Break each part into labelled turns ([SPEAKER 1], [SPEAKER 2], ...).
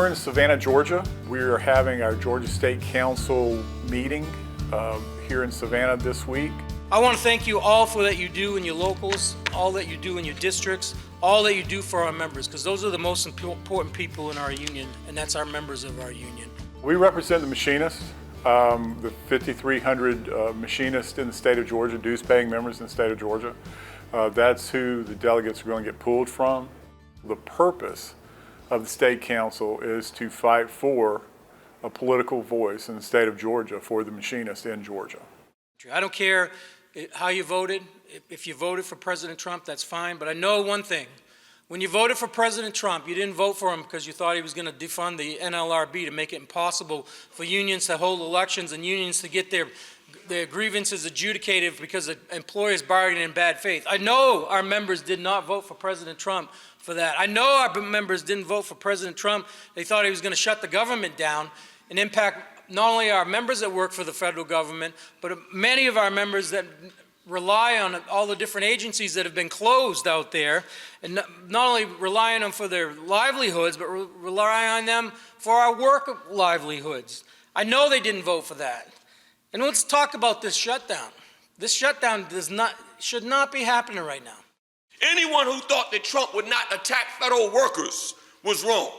[SPEAKER 1] We're in Savannah, Georgia. We are having our Georgia State Council meeting here in Savannah this week.
[SPEAKER 2] I want to thank you all for that you do in your locals, all that you do in your districts, all that you do for our members, because those are the most important people in our union, and that's our members of our union.
[SPEAKER 1] We represent the machinists, the 5,300 machinists in the state of Georgia, dues-paying members in the state of Georgia. That's who the delegates are going to get pulled from. The purpose of the State Council is to fight for a political voice in the state of Georgia for the machinists in Georgia.
[SPEAKER 2] I don't care how you voted. If you voted for President Trump, that's fine. But I know one thing. When you voted for President Trump, you didn't vote for him because you thought he was going to defund the NLRB to make it impossible for unions to hold elections and unions to get their grievances adjudicated because the employers bargained in bad faith. I know our members did not vote for President Trump for that. I know our members didn't vote for President Trump. They thought he was going to shut the government down and impact not only our members that work for the federal government, but many of our members that rely on all the different agencies that have been closed out there, and not only rely on them for their livelihoods, but rely on them for our work livelihoods. I know they didn't vote for that. And let's talk about this shutdown. This shutdown should not be happening right now.
[SPEAKER 3] Anyone who thought that Trump would not attack federal workers was wrong.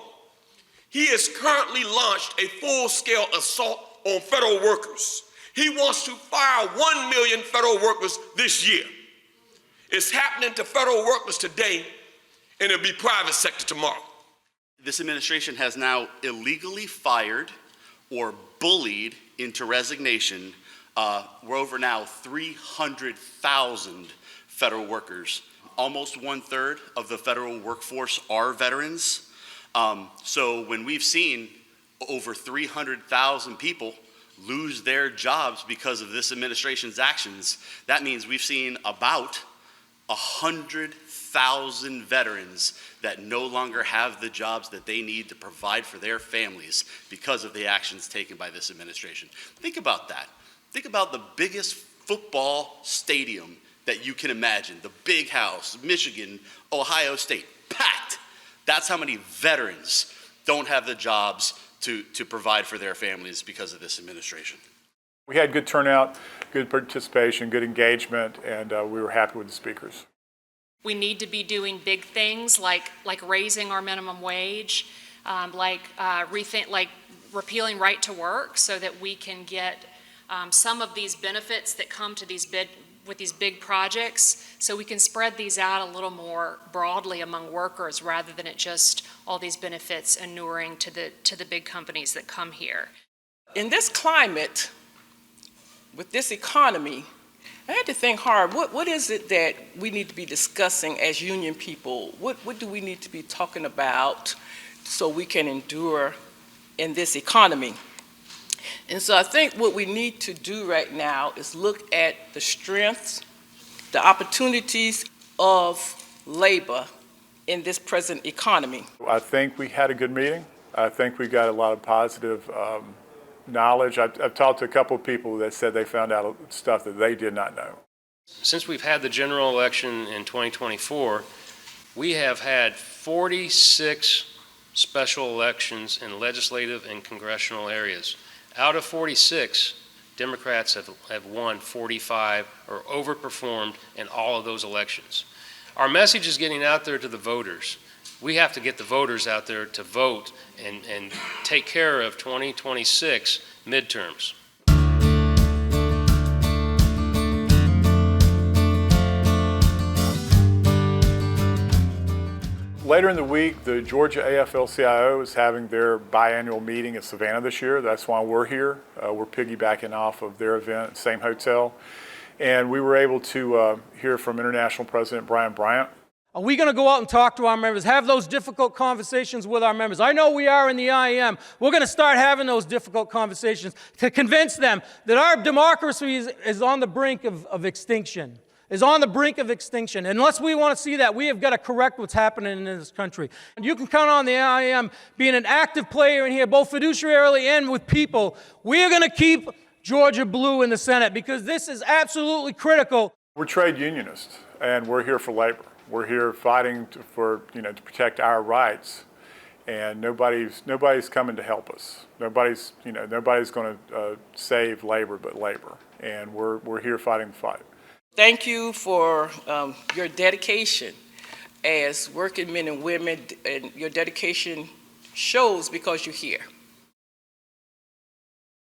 [SPEAKER 3] He has currently launched a full-scale assault on federal workers. He wants to fire 1 million federal workers this year. It's happening to federal workers today, and it'll be private sector tomorrow.
[SPEAKER 4] This administration has now illegally fired or bullied into resignation we're over now 300,000 federal workers. Almost 1/3 of the federal workforce are veterans. So when we've seen over 300,000 people lose their jobs because of this administration's actions, that means we've seen about 100,000 veterans that no longer have the jobs that they need to provide for their families because of the actions taken by this administration. Think about that. Think about the biggest football stadium that you can imagine, the big house, Michigan, Ohio State, packed. That's how many veterans don't have the jobs to provide for their families because of this administration.
[SPEAKER 1] We had good turnout, good participation, good engagement, and we were happy with the speakers.
[SPEAKER 5] We need to be doing big things like raising our minimum wage, like repealing right to work so that we can get some of these benefits that come to with these big projects, so we can spread these out a little more broadly among workers rather than it just all these benefits inuring to the big companies that come here.
[SPEAKER 6] In this climate, with this economy, I had to think hard, what is it that we need to be discussing as union people? What do we need to be talking about so we can endure in this economy? And so I think what we need to do right now is look at the strengths, the opportunities of labor in this present economy.
[SPEAKER 1] I think we had a good meeting. I think we got a lot of positive knowledge. I've talked to a couple of people that said they found out stuff that they did not know.
[SPEAKER 7] Since we've had the general election in 2024, we have had 46 special elections in legislative and congressional areas. Out of 46, Democrats have won 45 or overperformed in all of those elections. Our message is getting out there to the voters. We have to get the voters out there to vote and take care of 2026 midterms.
[SPEAKER 1] Later in the week, the Georgia AFL-CIO is having their biannual meeting at Savannah this year. That's why we're here. We're piggybacking off of their event, same hotel. And we were able to hear from International President Bryant.
[SPEAKER 2] Are we going to go out and talk to our members, have those difficult conversations with our members? I know we are in the IAM. We're going to start having those difficult conversations to convince them that our democracy is on the brink of extinction. Is on the brink of extinction. Unless we want to see that, we have got to correct what's happening in this country. And you can count on the IAM being an active player in here, both fiduciarily and with people. We are going to keep Georgia blue in the Senate because this is absolutely critical.
[SPEAKER 1] We're trade unionists, and we're here for labor. We're here fighting to protect our rights. and nobody's coming to help us. Nobody's going to save labor but labor, and we're here fighting the fight.
[SPEAKER 6] Thank you for your dedication as working men and women, and your dedication shows because you're here.